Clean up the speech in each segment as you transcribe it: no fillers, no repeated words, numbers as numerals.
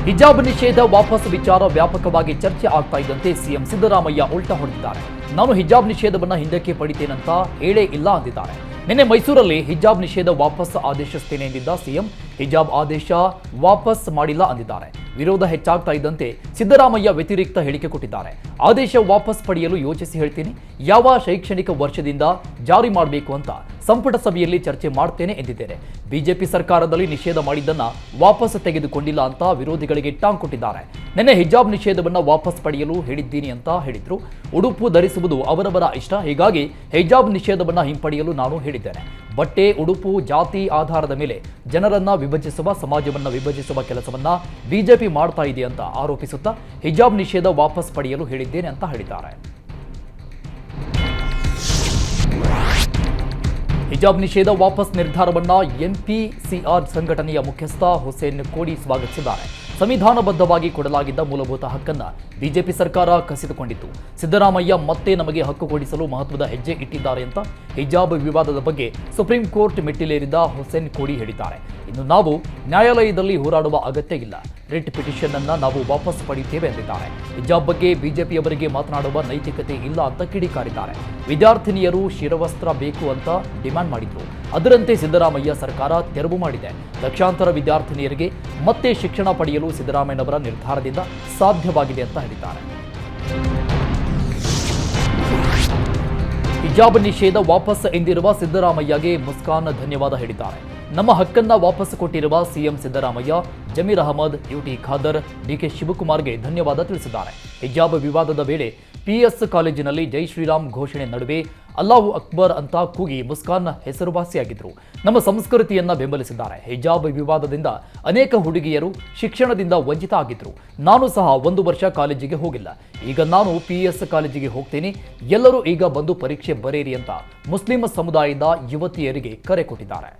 ಹಿಜಾಬ್ ನಿಷೇಧ ವಾಪಸ್ ವಿಚಾರ ವ್ಯಾಪಕವಾಗಿ ಚರ್ಚೆ ಆಗ್ತಾ ಇದ್ದಂತೆ ಸಿಎಂ ಸಿದ್ದರಾಮಯ್ಯ ಉಲ್ಟಾ ಹೊಡೆದಿದ್ದಾರೆ. ನಾನು ಹಿಜಾಬ್ ನಿಷೇಧವನ್ನ ಹಿಂದಕ್ಕೆ ಪಡಿತೇನಂತ ಹೇಳೇ ಇಲ್ಲ ಅಂದಿದ್ದಾರೆ. ನಿನ್ನೆ ಮೈಸೂರಲ್ಲಿ ಹಿಜಾಬ್ ನಿಷೇಧ ವಾಪಸ್ ಆದೇಶಿಸುತ್ತೇನೆ ಎಂದಿದ್ದ ಸಿಎಂ ಹಿಜಾಬ್ ಆದೇಶ ವಾಪಸ್ ಮಾಡಿಲ್ಲ ಅಂದಿದ್ದಾರೆ. ವಿರೋಧ ಹೆಚ್ಚಾಗ್ತಾ ಇದ್ದಂತೆ ಸಿದ್ದರಾಮಯ್ಯ ವ್ಯತಿರಿಕ್ತ ಹೇಳಿಕೆ ಕೊಟ್ಟಿದ್ದಾರೆ. ಆದೇಶ ವಾಪಸ್ ಪಡೆಯಲು ಯೋಚಿಸಿ ಹೇಳ್ತೀನಿ, ಯಾವ ಶೈಕ್ಷಣಿಕ ವರ್ಷದಿಂದ ಜಾರಿ ಮಾಡಬೇಕು ಅಂತ ಸಂಪುಟ ಸಭೆಯಲ್ಲಿ ಚರ್ಚೆ ಮಾಡ್ತೇನೆ ಎಂದಿದ್ದೇನೆ. ಬಿಜೆಪಿ ಸರ್ಕಾರದಲ್ಲಿ ನಿಷೇಧ ಮಾಡಿದ್ದನ್ನ ವಾಪಸ್ ತೆಗೆದುಕೊಂಡಿಲ್ಲ ಅಂತ ವಿರೋಧಿಗಳಿಗೆ ಟಾಂಗ್ ಕೊಟ್ಟಿದ್ದಾರೆ. ನಿನ್ನೆ ಹಿಜಾಬ್ ನಿಷೇಧವನ್ನ ವಾಪಸ್ ಪಡೆಯಲು ಹೇಳಿದ್ದೀನಿ ಅಂತ ಹೇಳಿದ್ರು. ಉಡುಪು ಧರಿಸುವುದು ಅವರವರ ಇಷ್ಟ, ಹೀಗಾಗಿ ಹಿಜಾಬ್ ನಿಷೇಧವನ್ನ ಹಿಂಪಡೆಯಲು ನಾನು ಹೇಳಿದ್ದೇನೆ. ಬಟ್ಟೆ, ಉಡುಪು, ಜಾತಿ ಆಧಾರದ ಮೇಲೆ ಜನರನ್ನ ವಿಭಜಿಸುವ, ಸಮಾಜವನ್ನ ವಿಭಜಿಸುವ ಕೆಲಸವನ್ನ ಬಿಜೆಪಿ ಮಾಡ್ತಾ ಇದೆ ಅಂತ ಆರೋಪಿಸುತ್ತಾ ಹಿಜಾಬ್ ನಿಷೇಧ ವಾಪಸ್ ಪಡೆಯಲು ಹೇಳಿದ್ದೇನೆ ಅಂತ ಹೇಳಿದ್ದಾರೆ. ಹಿಜಾಬ್ ನಿಷೇಧ ವಾಪಸ್ ನಿರ್ಧಾರವನ್ನ ಎಂಪಿಸಿಆರ್ ಸಂಘಟನೆಯ ಮುಖ್ಯಸ್ಥ ಹುಸೇನ್ ಕೋಡಿ ಸ್ವಾಗತಿಸಿದ್ದಾರೆ. ಸಂವಿಧಾನಬದ್ಧವಾಗಿ ಕೊಡಲಾಗಿದ್ದ ಮೂಲಭೂತ ಹಕ್ಕನ್ನ ಬಿಜೆಪಿ ಸರ್ಕಾರ ಕಸಿದುಕೊಂಡಿತ್ತು. ಸಿದ್ದರಾಮಯ್ಯ ಮತ್ತೆ ನಮಗೆ ಹಕ್ಕು ಕೊಡಿಸಲು ಮಹತ್ವದ ಹೆಜ್ಜೆ ಇಟ್ಟಿದ್ದಾರೆ ಅಂತ ಹಿಜಾಬ್ ವಿವಾದದ ಬಗ್ಗೆ ಸುಪ್ರೀಂ ಕೋರ್ಟ್ ಮೆಟ್ಟಿಲೇರಿದ ಹುಸೇನ್ ಕೋಡಿ ಹೇಳಿದ್ದಾರೆ. ಇನ್ನು ನಾವು ನ್ಯಾಯಾಲಯದಲ್ಲಿ ಹೋರಾಡುವ ಅಗತ್ಯ ಇಲ್ಲ, ರಿಟ್ ಪಿಟಿಷನ್ ಅನ್ನ ನಾವು ವಾಪಸ್ ಪಡೆಯುತ್ತೇವೆ ಎಂದಿದ್ದಾರೆ. ಹಿಜಾಬ್ ಬಗ್ಗೆ ಬಿಜೆಪಿಯವರಿಗೆ ಮಾತನಾಡುವ ನೈತಿಕತೆ ಇಲ್ಲ ಅಂತ ಕಿಡಿಕಾರಿದ್ದಾರೆ. ವಿದ್ಯಾರ್ಥಿನಿಯರು ಶಿರವಸ್ತ್ರ ಬೇಕು ಅಂತ ಡಿಮ್ಯಾಂಡ್ ಮಾಡಿದ್ರು. ಅದರಂತೆ ಸಿದ್ದರಾಮಯ್ಯ ಸರ್ಕಾರ ತೆರವು ಮಾಡಿದೆ. ಲಕ್ಷಾಂತರ ವಿದ್ಯಾರ್ಥಿನಿಯರಿಗೆ ಮತ್ತೆ ಶಿಕ್ಷಣ ಪಡೆಯಲು ಸಿದ್ದರಾಮಯ್ಯನವರ ನಿರ್ಧಾರದಿಂದ ಸಾಧ್ಯವಾಗಿದೆ ಅಂತ ಹೇಳಿದ್ದಾರೆ. ಹಿಜಾಬ್ ನಿಷೇಧ ವಾಪಸ್ ಎಂದಿರುವ ಸಿದ್ದರಾಮಯ್ಯಗೆ ಮುಸ್ಕಾನ್ ಧನ್ಯವಾದ ಹೇಳಿದ್ದಾರೆ. ನಮ್ಮ ಹಕ್ಕನ್ನ ವಾಪಸ್ ಕೊಟ್ಟಿರುವ ಸಿಎಂ ಸಿದ್ದರಾಮಯ್ಯ, ಜಮೀರ್ ಅಹಮದ್, ಯುಟಿ ಖಾದರ್, ಡಿಕೆ ಶಿವಕುಮಾರ್ಗೆ ಧನ್ಯವಾದ ತಿಳಿಸಿದ್ದಾರೆ. ಹಿಜಾಬ್ ವಿವಾದದ ವೇಳೆ ಪಿಎಸ್ ಕಾಲೇಜಿನಲ್ಲಿ ಜೈ ಶ್ರೀರಾಮ್ ಘೋಷಣೆ ನಡುವೆ ಅಲ್ಲಾಹು ಅಕ್ಬರ್ ಅಂತ ಕೂಗಿ ಮುಸ್ಕಾನ್ ಹೆಸರುವಾಸಿಯಾಗಿದ್ರು. ನಮ್ಮ ಸಂಸ್ಕೃತಿಯನ್ನ ಬೆಂಬಲಿಸಿದ್ದಾರೆ. ಹಿಜಾಬ್ ವಿವಾದದಿಂದ ಅನೇಕ ಹುಡುಗಿಯರು ಶಿಕ್ಷಣದಿಂದ ವಂಚಿತ ಆಗಿದ್ರು. ನಾನು ಸಹ 1 ವರ್ಷ ಕಾಲೇಜಿಗೆ ಹೋಗಿಲ್ಲ. ಈಗ ನಾನು ಪಿಎಸ್ ಕಾಲೇಜಿಗೆ ಹೋಗ್ತೀನಿ. ಎಲ್ಲರೂ ಈಗ ಬಂದು ಪರೀಕ್ಷೆ ಬರೆಯಿರಿ ಅಂತ ಮುಸ್ಲಿಂ ಸಮುದಾಯದ ಯುವತಿಯರಿಗೆ ಕರೆ ಕೊಟ್ಟಿದ್ದಾರೆ.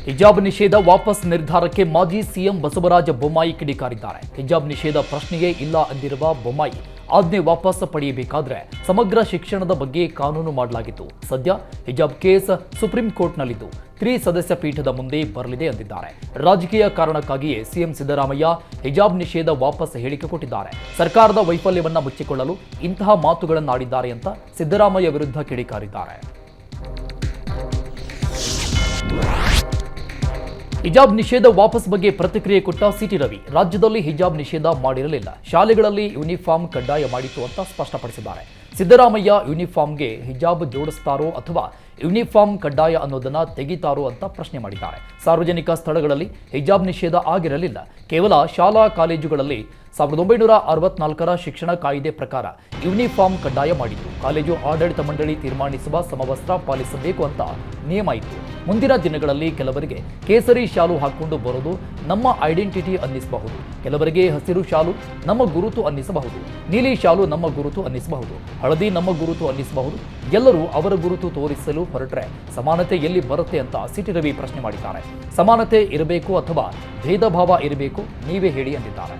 ಹಿಜಾಬ್ ನಿಷೇಧ ವಾಪಸ್ ನಿರ್ಧಾರಕ್ಕೆ ಮಾಜಿ ಸಿಎಂ ಬಸವರಾಜ ಬೊಮ್ಮಾಯಿ ಕಿಡಿಕಾರಿದ್ದಾರೆ. ಹಿಜಾಬ್ ನಿಷೇಧ ಪ್ರಶ್ನೆಯೇ ಇಲ್ಲ ಅಂದಿರುವ ಬೊಮ್ಮಾಯಿ, ಆಜ್ಞೆ ವಾಪಸ್ ಪಡೆಯಬೇಕಾದ್ರೆ ಸಮಗ್ರ ಶಿಕ್ಷಣದ ಬಗ್ಗೆ ಕಾನೂನು ಮಾಡಲಾಗಿತ್ತು. ಸದ್ಯ ಹಿಜಾಬ್ ಕೇಸ್ ಸುಪ್ರೀಂ ಕೋರ್ಟ್ನಲ್ಲಿದ್ದು 3 ಸದಸ್ಯ ಪೀಠದ ಮುಂದೆ ಬರಲಿದೆ ಎಂದಿದ್ದಾರೆ. ರಾಜಕೀಯ ಕಾರಣಕ್ಕಾಗಿಯೇ ಸಿಎಂ ಸಿದ್ದರಾಮಯ್ಯ ಹಿಜಾಬ್ ನಿಷೇಧ ವಾಪಸ್ ಹೇಳಿಕೆ ಕೊಟ್ಟಿದ್ದಾರೆ. ಸರ್ಕಾರದ ವೈಫಲ್ಯವನ್ನ ಮುಚ್ಚಿಕೊಳ್ಳಲು ಇಂತಹ ಮಾತುಗಳನ್ನಾಡಿದ್ದಾರೆ ಅಂತ ಸಿದ್ದರಾಮಯ್ಯ ವಿರುದ್ಧ ಕಿಡಿಕಾರಿದ್ದಾರೆ. ಹಿಜಾಬ್ ನಿಷೇಧ ವಾಪಸ್ ಬಗ್ಗೆ ಪ್ರತಿಕ್ರಿಯೆ ಕೊಟ್ಟ ಸಿಟಿ ರವಿ, ರಾಜ್ಯದಲ್ಲಿ ಹಿಜಾಬ್ ನಿಷೇಧ ಮಾಡಿರಲಿಲ್ಲ, ಶಾಲೆಗಳಲ್ಲಿ ಯೂನಿಫಾರ್ಮ್ ಕಡ್ಡಾಯ ಮಾಡಿತ್ತು ಅಂತ ಸ್ಪಷ್ಟಪಡಿಸಿದ್ದಾರೆ. ಸಿದ್ದರಾಮಯ್ಯ ಯೂನಿಫಾರ್ಮ್ಗೆ ಹಿಜಾಬ್ ಜೋಡಿಸ್ತಾರೋ ಅಥವಾ ಯೂನಿಫಾರ್ಮ್ ಕಡ್ಡಾಯ ಅನ್ನೋದನ್ನ ತೆಗಿತಾರೋ ಅಂತ ಪ್ರಶ್ನೆ ಮಾಡಿದ್ದಾರೆ. ಸಾರ್ವಜನಿಕ ಸ್ಥಳಗಳಲ್ಲಿ ಹಿಜಾಬ್ ನಿಷೇಧ ಆಗಿರಲಿಲ್ಲ, ಕೇವಲ ಶಾಲಾ ಕಾಲೇಜುಗಳಲ್ಲಿ 1964ರ ಶಿಕ್ಷಣ ಕಾಯ್ದೆ ಪ್ರಕಾರ ಯೂನಿಫಾರ್ಮ್ ಕಡ್ಡಾಯ ಮಾಡಿತ್ತು. ಕಾಲೇಜು ಆಡಳಿತ ಮಂಡಳಿ ತೀರ್ಮಾನಿಸುವ ಸಮವಸ್ತ್ರ ಪಾಲಿಸಬೇಕು ಅಂತ ನಿಯಮ ಇತ್ತು. ಮುಂದಿನ ದಿನಗಳಲ್ಲಿ ಕೆಲವರಿಗೆ ಕೇಸರಿ ಶಾಲು ಹಾಕೊಂಡು ಬರೋದು ನಮ್ಮ ಐಡೆಂಟಿಟಿ ಅನ್ನಿಸಬಹುದು, ಕೆಲವರಿಗೆ ಹಸಿರು ಶಾಲು ನಮ್ಮ ಗುರುತು ಅನ್ನಿಸಬಹುದು, ನೀಲಿ ಶಾಲು ನಮ್ಮ ಗುರುತು ಅನ್ನಿಸಬಹುದು, ಹಳದಿ ನಮ್ಮ ಗುರುತು ಅನ್ನಿಸಬಹುದು. ಎಲ್ಲರೂ ಅವರ ಗುರುತು ತೋರಿಸಲು ಹೊರಟ್ರೆ ಸಮಾನತೆ ಎಲ್ಲಿ ಬರುತ್ತೆ ಅಂತ ಸಿಟಿ ರವಿ ಪ್ರಶ್ನೆ ಮಾಡಿದ್ದಾರೆ. ಸಮಾನತೆ ಇರಬೇಕು ಅಥವಾ ಭೇದ ಭಾವ ಇರಬೇಕು, ನೀವೇ ಹೇಳಿ ಅಂದಿದ್ದಾರೆ.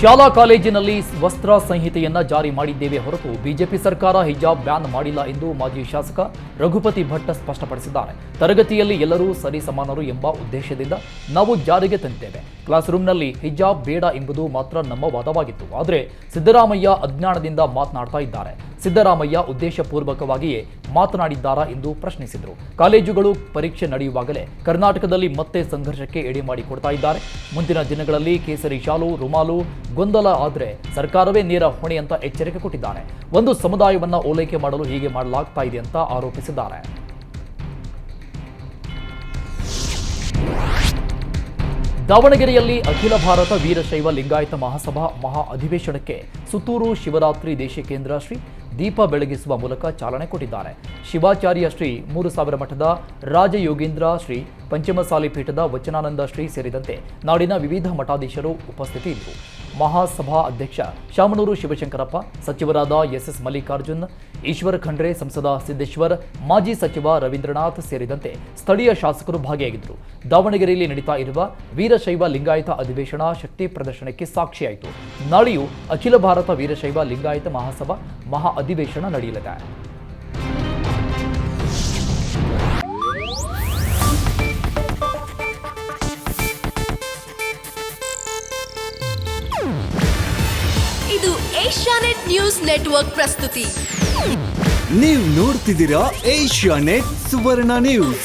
ಶಾಲಾ ಕಾಲೇಜಿನಲ್ಲಿ ವಸ್ತ್ರ ಸಂಹಿತೆಯನ್ನ ಜಾರಿ ಮಾಡಿದ್ದೇವೆ ಹೊರತು ಬಿಜೆಪಿ ಸರ್ಕಾರ ಹಿಜಾಬ್ ಬ್ಯಾನ್ ಮಾಡಿಲ್ಲ ಎಂದು ಮಾಜಿ ಶಾಸಕ ರಘುಪತಿ ಭಟ್ ಸ್ಪಷ್ಟಪಡಿಸಿದ್ದಾರೆ. ತರಗತಿಯಲ್ಲಿ ಎಲ್ಲರೂ ಸರಿಸಮಾನರು ಎಂಬ ಉದ್ದೇಶದಿಂದ ನಾವು ಜಾರಿಗೆ ತಂದಿದ್ದೇವೆ. ಕ್ಲಾಸ್ ರೂಮ್ನಲ್ಲಿ ಹಿಜಾಬ್ ಬೇಡ ಎಂಬುದು ಮಾತ್ರ ನಮ್ಮ ವಾದವಾಗಿತ್ತು. ಆದರೆ ಸಿದ್ದರಾಮಯ್ಯ ಅಜ್ಞಾನದಿಂದ ಮಾತನಾಡ್ತಾ ಇದ್ದಾರೆ. ಸಿದ್ದರಾಮಯ್ಯ ಉದ್ದೇಶಪೂರ್ವಕವಾಗಿಯೇ ಮಾತನಾಡಿದ್ದಾರಾ ಎಂದು ಪ್ರಶ್ನಿಸಿದರು. ಕಾಲೇಜುಗಳು ಪರೀಕ್ಷೆ ನಡೆಯುವಾಗಲೇ ಕರ್ನಾಟಕದಲ್ಲಿ ಮತ್ತೆ ಸಂಘರ್ಷಕ್ಕೆ ಎಡೆ ಮಾಡಿಕೊಡ್ತಾ ಇದ್ದಾರೆ. ಮುಂದಿನ ದಿನಗಳಲ್ಲಿ ಕೇಸರಿ ಶಾಲು, ರುಮಾಲು ಗೊಂದಲ ಆದರೆ ಸರ್ಕಾರವೇ ನೇರ ಹೊಣೆ ಅಂತ ಎಚ್ಚರಿಕೆ ಕೊಟ್ಟಿದ್ದಾರೆ. ಒಂದು ಸಮುದಾಯವನ್ನ ಓಲೈಕೆ ಮಾಡಲು ಹೀಗೆ ಮಾಡಲಾಗ್ತಾ ಇದೆ ಅಂತ ಆರೋಪಿಸಿದ್ದಾರೆ. ದಾವಣಗೆರೆಯಲ್ಲಿ ಅಖಿಲ ಭಾರತ ವೀರಶೈವ ಲಿಂಗಾಯತ ಮಹಾಸಭಾ ಮಹಾ ಅಧಿವೇಶನಕ್ಕೆ ಸುತ್ತೂರು ಶಿವರಾತ್ರಿ ದೇಶಿಕೇಂದ್ರ ಶ್ರೀ ದೀಪ ಬೆಳಗಿಸುವ ಮೂಲಕ ಚಾಲನೆ ಕೊಟ್ಟಿದ್ದಾರೆ. ಶಿವಾಚಾರ್ಯ ಶ್ರೀ 3000 ಮಠದ ರಾಜಯೋಗೀಂದ್ರ ಶ್ರೀ ಪಂಚಮಸಾಲಿ ಪೀಠದ ವಚನಾನಂದ ಶ್ರೀ ಸೇರಿದಂತೆ ನಾಡಿನ ವಿವಿಧ ಮಠಾಧೀಶರು ಉಪಸ್ಥಿತಿ ಇದ್ದರು. ಮಹಾಸಭಾ ಅಧ್ಯಕ್ಷ ಶಾಮನೂರು ಶಿವಶಂಕರಪ್ಪ, ಸಚಿವರಾದ ಎಸ್ ಮಲ್ಲಿಕಾರ್ಜುನ್, ಈಶ್ವರ ಖಂಡ್ರೆ, ಸಂಸದ ಸಿದ್ದೇಶ್ವರ್, ಮಾಜಿ ಸಚಿವ ರವೀಂದ್ರನಾಥ್ ಸೇರಿದಂತೆ ಸ್ಥಳೀಯ ಶಾಸಕರು ಭಾಗಿಯಾಗಿದ್ದರು. ದಾವಣಗೆರೆಯಲ್ಲಿ ನಡೀತಾ ಇರುವ ವೀರಶೈವ ಲಿಂಗಾಯತ ಅಧಿವೇಶನ ಶಕ್ತಿ ಪ್ರದರ್ಶನಕ್ಕೆ ಸಾಕ್ಷಿಯಾಯಿತು. ನಾಳೆಯೂ ಅಖಿಲ ಭಾರತ ವೀರಶೈವ ಲಿಂಗಾಯತ ಮಹಾಸಭಾ ಮಹಾ ಅಧಿವೇಶನ ನಡೆಯಲಿದೆ. ಇದು ಏಷ್ಯಾನೆಟ್ ನ್ಯೂಸ್ ನೆಟ್ವರ್ಕ್ ಪ್ರಸ್ತುತಿ. ನೀವು ನೋಡ್ತಿದ್ದೀರಾ ಏಷ್ಯಾನೆಟ್ ಸುವರ್ಣ ನ್ಯೂಸ್.